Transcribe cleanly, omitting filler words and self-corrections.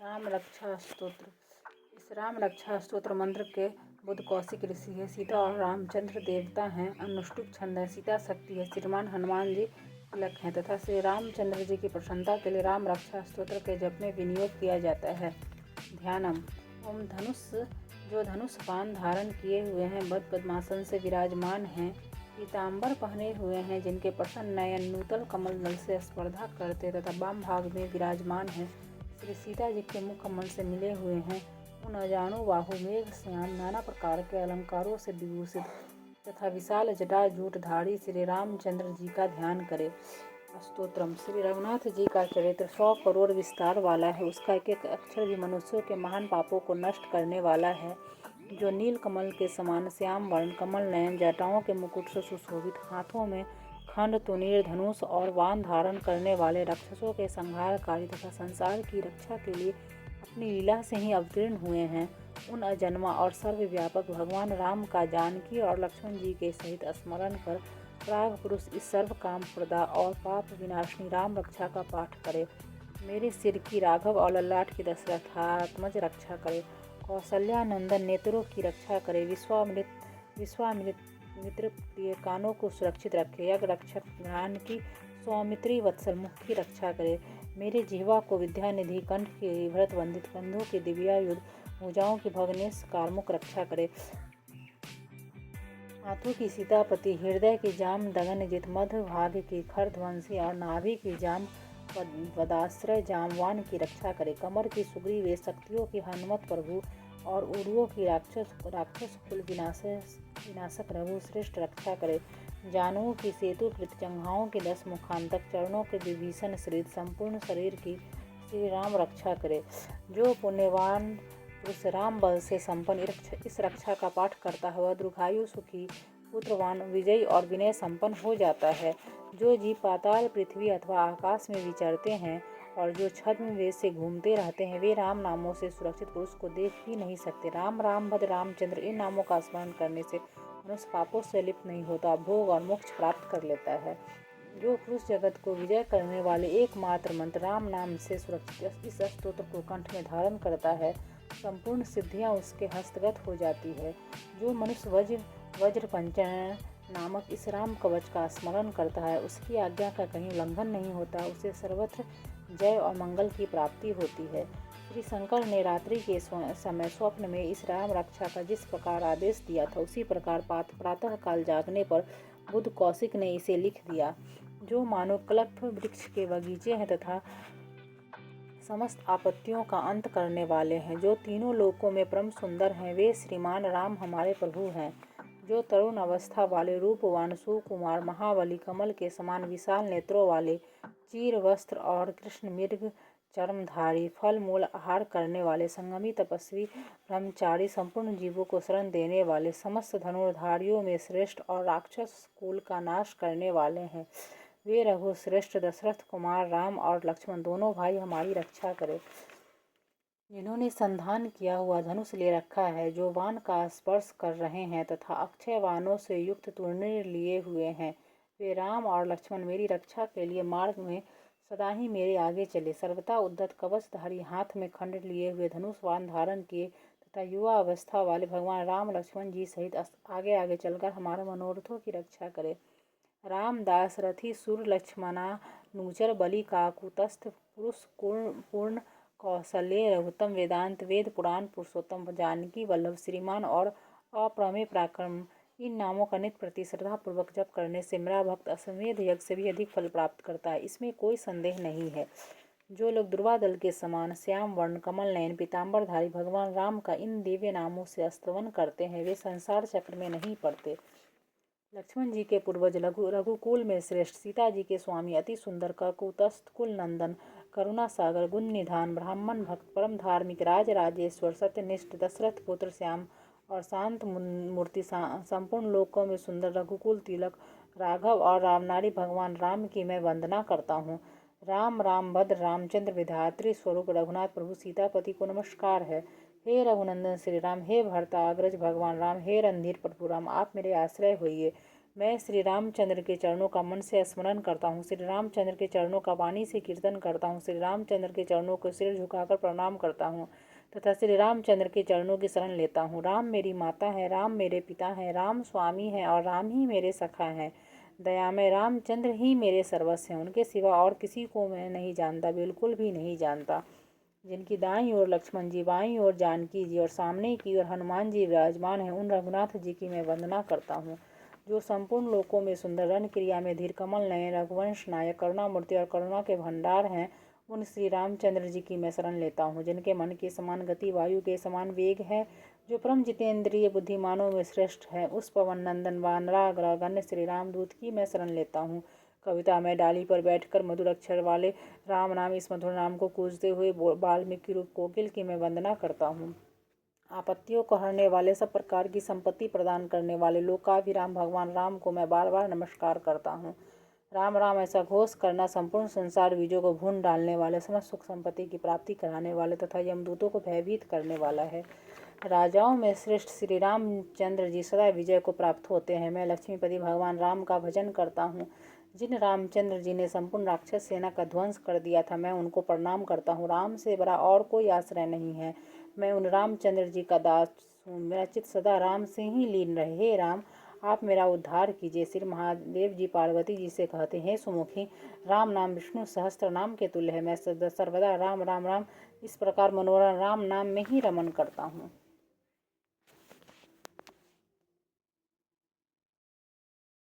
राम रक्षा स्तोत्र। इस राम रक्षा स्तोत्र मंत्र के बुद्ध कौशिक ऋषि है। सीता और रामचंद्र देवता हैं। अनुष्टुप छंद है। सीता शक्ति है। श्रीमान हनुमान जी तिलक हैं तथा श्री रामचंद्र जी की प्रसन्नता के लिए राम रक्षा स्तोत्र के जप में विनियोग किया जाता है। ध्यानम। ओम धनुष जो धनुष बाण धारण किए हुए हैं, बद पद्मासन से विराजमान हैं, पीताम्बर पहने हुए हैं, जिनके प्रसन्न नयन नूतल कमल दल से स्पर्धा करते तथा वाम भाग में विराजमान हैं, श्री सीता जी के मुख कमल से मिले हुए हैं, उन अजानु बाहु मेघ श्याम नाना प्रकार के अलंकारों से विभूषित तथा विशाल जटा जूटधारी श्री रामचंद्र जी का ध्यान करें। स्तोत्रम। श्री रघुनाथ जी का चरित्र 100 करोड़ विस्तार वाला है। उसका एक एक अक्षर भी मनुष्यों के महान पापों को नष्ट करने वाला है। जो नील कमल के समान श्याम वर्ण, कमल नयन, जटाओं के मुकुट से सुशोभित, हाथों में खंड तुनीर धनुष और बाण धारण करने वाले, राक्षसों के संहारकारी तथा संसार की रक्षा के लिए अपनी लीला से ही अवतीर्ण हुए हैं, उन अजन्मा और सर्वव्यापक भगवान राम का जानकी और लक्ष्मण जी के सहित स्मरण कर प्राग पुरुष इस सर्व काम प्रदा और पाप विनाशिनी राम रक्षा का पाठ करे। मेरे सिर की राघव और ललाट की दशरथात्मज रक्षा करे। कौशल्यानंदन नेत्रों की रक्षा करे। विश्वामित्र प्रिय कानों को सुरक्षित रखे। यज्ञ रक्षक ज्ञान की सौमित्री वत्सल मुख की रक्षा करे। मेरे जिह्वा को विद्यानिधि, कंठ की भरत वंदित, कंधों की दिव्यायुध, भुजाओं की भगनेश कारमुख रक्षा करे। हाथों की सीतापति, हृदय की जाम दगनजित, मध्य भाग की खरध्वंसी और नाभि की जाम वदाश्रय जामवान की रक्षा करे। कमर की सुग्रीव, शक्तियों की हनुमत प्रभु और उरुओं की राक्षस कुल विनाशक रघु श्रेष्ठ रक्षा करे। जानुओं की सेतु कृत, जंघाओं के 10 मुखांतक, चरणों के विभीषण श्रित, संपूर्ण शरीर की श्री राम रक्षा करे। जो पुण्यवान पुरुष राम बल से संपन्न इस रक्षा का पाठ करता है, वह दीर्घायु, सुखी, पुत्रवान, विजयी और विनय संपन्न हो जाता है। जो जीव पाताल, पृथ्वी अथवा आकाश में विचरते हैं और जो छद्म वेश से घूमते रहते हैं, वे राम नामों से सुरक्षित पुरुष को देख ही नहीं सकते। राम राम भद्र रामचंद्र, इन नामों का स्मरण करने से मनुष्य पापों से लिप्त नहीं होता, भोग और मोक्ष प्राप्त कर लेता है। जो पुरुष जगत को विजय करने वाले एकमात्र मंत्र राम नाम से सुरक्षित इस स्तोत्र को कंठ में धारण करता है, संपूर्ण सिद्धियां उसके हस्तगत हो जाती है। जो मनुष्य वज्र पंचन नामक इस राम कवच का स्मरण करता है, उसकी आज्ञा का कहीं उल्लंघन नहीं होता, उसे सर्वत्र जय और मंगल की प्राप्ति होती है। श्री शंकर ने रात्रि के समय स्वप्न में इस राम रक्षा का जिस प्रकार आदेश दिया था, उसी प्रकार प्रातः काल जागने पर बुद्ध कौशिक ने इसे लिख दिया। जो मानो कल्प वृक्ष के बगीचे हैं तथा समस्त आपत्तियों का अंत करने वाले हैं, जो तीनों लोकों में परम सुंदर हैं, वे श्रीमान राम हमारे प्रभु हैं। जो तरुण अवस्था वाले, रूपवान, सुकुमार, महाबली, कमल के समान विशाल नेत्रों वाले, चीर वस्त्र और कृष्ण मृग चर्मधारी, फल मूल आहार करने वाले, संगमी, तपस्वी, ब्रह्मचारी, संपूर्ण जीवों को शरण देने वाले, समस्त धनुर्धारियों में श्रेष्ठ और राक्षस कुल का नाश करने वाले हैं, वे रघु श्रेष्ठ दशरथ कुमार राम और लक्ष्मण दोनों भाई हमारी रक्षा करें। जिन्होंने संधान किया हुआ धनुष ले रखा है, जो बाण का स्पर्श कर रहे हैं तथा अक्षय बाणों से युक्त तुरनीर लिए हुए हैं, वे राम और लक्ष्मण मेरी रक्षा के लिए मार्ग में सदा ही मेरे आगे चले। सर्वथा उद्धत कवचधारी, हाथ में खंड लिए हुए, धनुष बाण धारण किए तथा युवा अवस्था वाले भगवान राम लक्ष्मण जी सहित आगे आगे चलकर हमारे मनोरथों की रक्षा करे। राम दासरथी सुर लक्ष्मणानुचर, बलि काकुत्स्थ, पुरुष पूर्ण, कौशल्य रघुत्तम, वेदांत वेद पुराण पुरुषोत्तम, जानकी वल्लभ, श्रीमान और अप्रमेय पराक्रम, इन नामों का नित्य प्रति श्रद्धा पूर्वक जप करने से मेरा भक्त अश्वमेध यज्ञ से भी अधिक फल प्राप्त करता है, इसमें कोई संदेह नहीं है। जो लोग दुर्वा दल के समान श्याम वर्ण, कमल नयन, पीताम्बरधारी भगवान राम का इन दिव्य नामों से स्तवन करते हैं, वे संसार चक्र में नहीं पड़ते। लक्ष्मण जी के पूर्वज रघुकुल में श्रेष्ठ, सीता जी के स्वामी, अति सुंदर, काकुत्स्थ कुल नंदन, करुणा सागर, गुण निधान, ब्राह्मण भक्त, परम धार्मिक, राजराजेश्वर, सत्यनिष्ठ, दशरथ पुत्र श्याम और शांत मूर्ति, संपूर्ण लोकों में सुंदर, रघुकुल तिलक, राघव और रामनारी भगवान राम की मैं वंदना करता हूँ। राम राम भद्र रामचंद्र विधात्री स्वरूप रघुनाथ प्रभु सीतापति को नमस्कार है। हे रघुनंदन श्री राम, हे भरता अग्रज भगवान राम, हे रणधीर प्रभु राम, आप मेरे आश्रय होइए। मैं श्री रामचंद्र के चरणों का मन से स्मरण करता हूँ। श्री रामचंद्र के चरणों का वाणी से कीर्तन करता हूँ। श्री रामचंद्र के चरणों को सिर झुकाकर प्रणाम करता हूँ तथा श्री रामचंद्र के चरणों की शरण लेता हूँ। राम मेरी माता है, राम मेरे पिता हैं, राम स्वामी हैं और राम ही मेरे सखा हैं। दयामय रामचंद्र ही मेरे सर्वस्व हैं। उनके सिवा और किसी को मैं नहीं जानता, बिल्कुल भी नहीं जानता। जिनकी दाईं ओर लक्ष्मण जी, बाईं ओर जानकी जी और सामने की ओर हनुमान जी विराजमान हैं, उन रघुनाथ जी की मैं वंदना करता हूँ। जो संपूर्ण लोकों में सुंदर, रण क्रिया में धीर, कमल नयन, रघुवंश नायक, करुणामूर्ति और करुणा के भंडार हैं, उन श्री रामचंद्र जी की मैं शरण लेता हूँ। जिनके मन के समान गति, वायु के समान वेग है, जो परम जितेंद्रिय बुद्धिमानों में श्रेष्ठ है, उस पवन नंदन वानराग्रगण्य श्री रामदूत की मैं शरण लेता हूँ। कविता में डाली पर बैठकर मधुर अक्षर वाले राम नाम, इस मधुर नाम को कूजते हुए वाल्मीकि रूप कोकिल की मैं वंदना करता हूँ। आपत्तियों को हरने वाले, सब प्रकार की संपत्ति प्रदान करने वाले लोकाभिराम भगवान राम को मैं बार बार नमस्कार करता हूँ। राम राम ऐसा घोष करना संपूर्ण संसार बीजों को भून डालने वाले, समस्त सुख संपत्ति की प्राप्ति कराने वाले तथा यमदूतों को भयभीत करने वाला है। राजाओं में श्रेष्ठ श्री रामचंद्र जी सदा विजय को प्राप्त होते हैं। मैं लक्ष्मीपति भगवान राम का भजन करता हूँ। जिन रामचंद्र जी ने संपूर्ण राक्षस सेना का ध्वंस कर दिया था, मैं उनको प्रणाम करता हूँ। राम से बड़ा और कोई आश्रय नहीं है। मैं उन रामचंद्र जी का दास हूँ। मेरा चित्त सदा राम से ही लीन रहे। हे राम, आप मेरा उद्धार कीजिए। श्री महादेव जी पार्वती जी से कहते हैं, सुमुखी, राम नाम विष्णु सहस्त्र नाम के तुल्य है। मैं सर्वदा राम राम राम इस प्रकार मनोरम राम नाम में ही रमन करता हूँ।